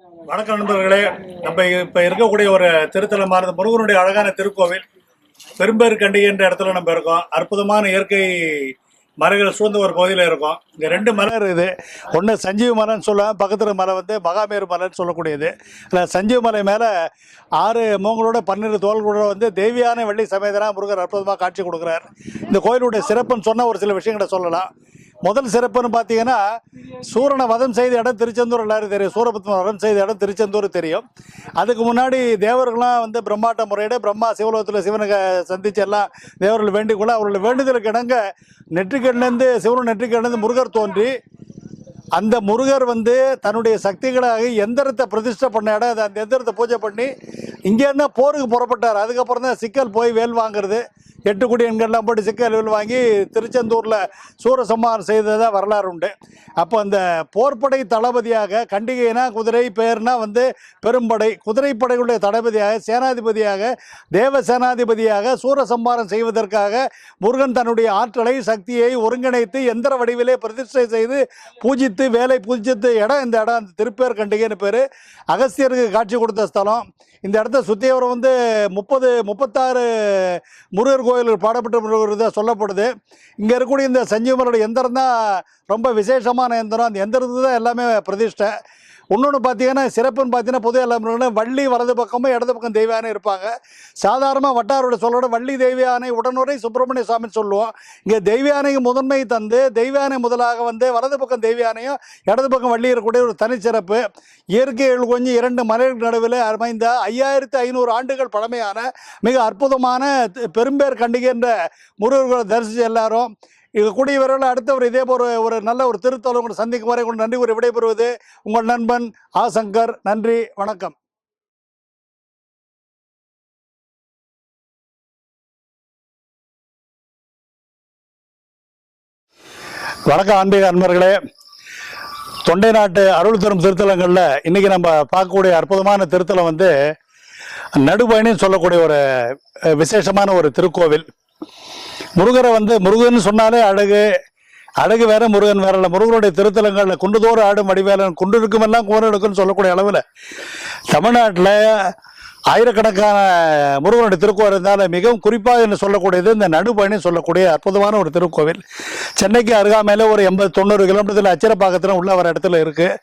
வணக்கம் நண்பர்களே. நம்ம இப்போ இருக்கக்கூடிய ஒரு திருத்தலமானது முருகனுடைய அழகான திருக்கோவில் பெரும்பேர் கண்டிகை என்ற இடத்துல நம்ம இருக்கோம். அற்புதமான இயற்கை மலைகள் சூழ்ந்த ஒரு பகுதியில் இருக்கோம். இங்கே 2 மலை இருக்குது. ஒன்று சஞ்சீவ மலைன்னு சொல்லுவேன், பக்கத்தில் மலை வந்து மகாமேரு மலைன்னு சொல்லக்கூடியது. இல்லை சஞ்சீவ மலை மேலே 6 மூங்களோட 12 தோள்களோட வந்து தேவியான வெள்ளி சமேதனா முருகர் அற்புதமாக காட்சி கொடுக்குறார். இந்த கோயிலுடைய சிறப்புன்னு சொன்னால் ஒரு சில விஷயங்களை சொல்லலாம். முதல் சிறப்புன்னு பார்த்தீங்கன்னா, சூரனை வதம் செய்த இடம் திருச்செந்தூர் எல்லாரும் தெரியும். சூரபத்மன் வதம் செய்த இடம் திருச்செந்தூர் தெரியும். அதுக்கு முன்னாடி தேவர்கள்லாம் வந்து பிரம்மாட்ட முறையிட பிரம்மா சிவலோகத்தில் சிவனை சந்திச்சு எல்லாம் தேவர்கள் வேண்டிக்கொள்ள அவர்கள் வேண்டுதலுக்கு இணங்க நெற்றிக்கண்ணிலேருந்து சிவன் நெற்றிக்கண்ணிலேருந்து முருகர் தோன்றி அந்த முருகர் வந்து தன்னுடைய சக்திகளாக எந்திரத்தை பிரதிஷ்டை பண்ண இடம். அந்த எந்திரத்தை பூஜை பண்ணி இங்கேருந்து போருக்கு புறப்பட்டார். அதுக்கப்புறம் தான் சிக்கல் போய் வேல் வாங்குறது, 8 குடி எண்கள்லாம் போட்டு சிக்கல் வேல் வாங்கி திருச்செந்தூரில் சூரசம்ஹாரம் செய்ததாக வரலாறு உண்டு. அப்போ அந்த போர்ப்படை தளபதியாக, கண்டிகைனா குதிரை, பேர்னா வந்து பெரும்படை, குதிரைப்படைகளுடைய தளபதியாக, சேனாதிபதியாக, தேவ சேனாதிபதியாக சூரசம்ஹாரம் செய்வதற்காக முருகன் தன்னுடைய ஆற்றலை சக்தியை ஒருங்கிணைத்து எந்திர வடிவிலே பிரதிஷ்டை செய்து பூஜித்து வேலை பூஜித்த இடம் இந்த இடம். அந்த திருப்பேர் கண்டிகைன்னு பேர். அகஸ்தியருக்கு காட்சி கொடுத்த ஸ்தலம். இந்த இடத்த சுற்றியவரம் வந்து 36 முருகர் கோயில்கள் பாடப்பட்ட முருகர் தான் சொல்லப்படுது. இங்கே இருக்கக்கூடிய இந்த சஞ்சீவமரோட எந்திரம் தான் ரொம்ப விசேஷமான எந்திரம். அந்த எந்திரத்துக்கு தான் எல்லாமே பிரதிஷ்டை. இன்னொன்று பார்த்தீங்கன்னா, சிறப்புன்னு பார்த்தீங்கன்னா, பொது எல்லாரும் வள்ளி வலது பக்கமும் இடது பக்கம் தெய்வானை இருப்பாங்க. சாதாரணமாக வட்டாரோட சொல்லோட வள்ளி தெய்வானை உடனுரை சுப்பிரமணிய சுவாமின்னு சொல்லுவோம். இங்கே தெய்வானைக்கு முதன்மை தந்து தெய்வானை முதலாக வந்து வலது பக்கம் தெய்வானையும் இடது பக்கம் வள்ளி இருக்கக்கூடிய ஒரு தனிச்சிறப்பு. இயற்கை கொஞ்சம் 2 மலைகளுக்கு நடுவில் அமைந்த 5500 ஆண்டுகள் பழமையான மிக அற்புதமான பெரும்பேர் கண்டிகை என்ற முருகர்களை தரிசித்து எல்லாரும் இது கூடிய விரைவில் அடுத்தவர் இதே போல் ஒரு நல்ல ஒரு திருத்தலம் உங்களை சந்திக்கும் வரை கொண்டு நன்றி கூறி விடைபெறுவது உங்கள் நண்பன் ஆ. சங்கர். நன்றி, வணக்கம். வணக்கம் ஆன்மீக அன்பர்களே. தொண்டை நாட்டு அருள் தரும் திருத்தலங்களில் இன்றைக்கி நம்ம பார்க்கக்கூடிய அற்புதமான திருத்தலம் வந்து நடுபயணின்னு சொல்லக்கூடிய ஒரு விசேஷமான ஒரு திருக்கோவில். முருகரை வந்து முருகன் சொன்னாலே அழகு வேற, முருகன் வேற இல்லை. முருகனுடைய திருத்தலங்களில் குண்டுதோறு ஆடும் வடிவேலன், குண்டு இருக்குமெல்லாம் கோர எடுக்குன்னு சொல்லக்கூடிய அளவில் தமிழ்நாட்டில் ஆயிரக்கணக்கான முருகனுடைய திருக்கோவில் இருந்தாலும் மிகவும் குறிப்பாக என்று சொல்லக்கூடியது இந்த நடுபயணி சொல்லக்கூடிய அற்புதமான ஒரு திருக்கோவில். சென்னைக்கு அருகாமையில் ஒரு 80-90 கிலோமீட்டரில் அச்சிரப்பாக்கத்தில் உள்ள ஒரு இடத்துல இருக்குது.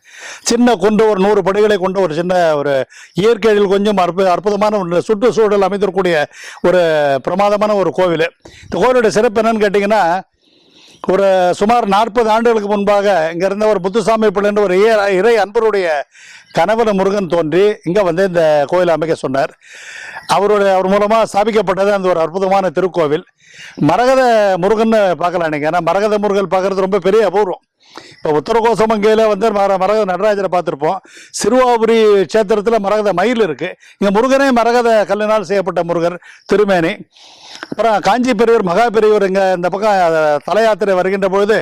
சின்ன குன்று, ஒரு 100 படிகளை கொண்ட ஒரு சின்ன ஒரு இயற்கையில் கொஞ்சம் அற்புதமான ஒரு சுற்றுச்சூழல் அமைந்திருக்கக்கூடிய ஒரு பிரமாதமான ஒரு கோவில். இந்த கோவிலுடைய சிறப்பு என்னன்னு கேட்டிங்கன்னா, ஒரு சுமார் 40 ஆண்டுகளுக்கு முன்பாக இங்கே இருந்த ஒரு முத்துசாமி பிள்ளைன்ற ஒரு இறை அன்பருடைய கணவன் முருகன் தோன்றி இங்கே வந்து இந்த கோயிலை அமைக்க சொன்னார். அவர் மூலமாக ஸ்தாபிக்கப்பட்டது அந்த ஒரு அற்புதமான திருக்கோவில். மரகத முருகன் பார்க்கலாம் நீங்கள். ஏன்னா மரகத முருகன் பார்க்குறது ரொம்ப பெரிய அபூர்வம். இப்போ உத்தரகோசமங்கையில் வந்து மரகத நடராஜரை பார்த்துருப்போம். சிறுவாபுரி கஷேத்திரத்தில் மரகத மயில் இருக்குது. இங்கே முருகனே மரகத கல்லினால் செய்யப்பட்ட முருகர் திருமேனி. அப்புறம் காஞ்சி பெரியவர் மகா பெரியவர் இங்கே இந்த பக்கம் தல யாத்திரை வருகின்ற பொழுது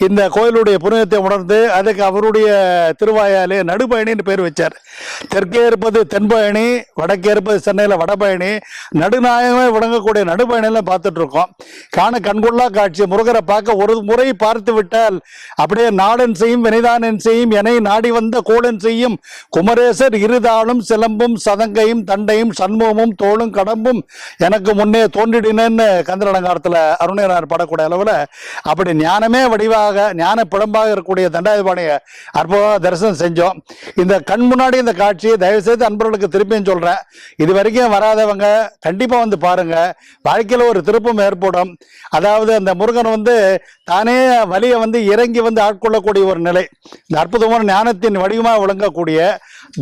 இந்த கோயிலுடைய புனிதத்தை உணர்ந்து அதுக்கு அவருடைய திருவாயாலே நடுபயணின்னு பேர் வச்சார். தெற்கே இருப்பது தென்பயணி, வடக்கே இருப்பது சென்னையில் வடபயணி, நடுநாயகமே விளங்கக்கூடிய நடுபயணிலாம் பார்த்துட்டு இருக்கோம். காண கண்கொள்ளா காட்சி. முருகரை பார்க்க ஒரு முறை பார்த்து விட்டால் அப்படியே நாடன் செய்யும் வினைதானன் செய்யும் என நாடி வந்த கோடன் செய்யும் குமரேசர் இருதாளும் சிலம்பும் சதங்கையும் தண்டையும் சண்முகமும் தோளும் கடம்பும் எனக்கு முன்னே தோன்றிடினேன்னு கந்தர் அலங்காரத்தில் அருணையனார் படக்கூடிய அளவில் அப்படி ஞானமே வடிவாக ஞான பிழம்பாக இருக்கக்கூடிய தண்டாயுதபாணியை அற்புதமாக தரிசனம் செஞ்சோம். இந்த கண் முன்னாடி இந்த காட்சியை தயவுசெய்து அன்பர்களுக்கு திருப்பியும் சொல்கிறேன். இது வரைக்கும் வராதவங்க கண்டிப்பாக வந்து பாருங்கள். வாழ்க்கையில் ஒரு திருப்பம் ஏற்படும். அதாவது அந்த முருகன் வந்து தானே வலியை வந்து இறங்கி வந்து ஆட்கொள்ளக்கூடிய ஒரு நிலை. இந்த அற்புதமான ஞானத்தின் வடிவமாக விளங்கக்கூடிய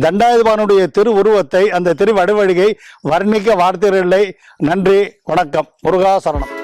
தண்டாயுதபானுடைய திரு உருவத்தை, அந்த திரு வடிவழிகை வர்ணிக்க வார்த்தைகள் இல்லை. நன்றி, வணக்கம். முருகா சரணம்.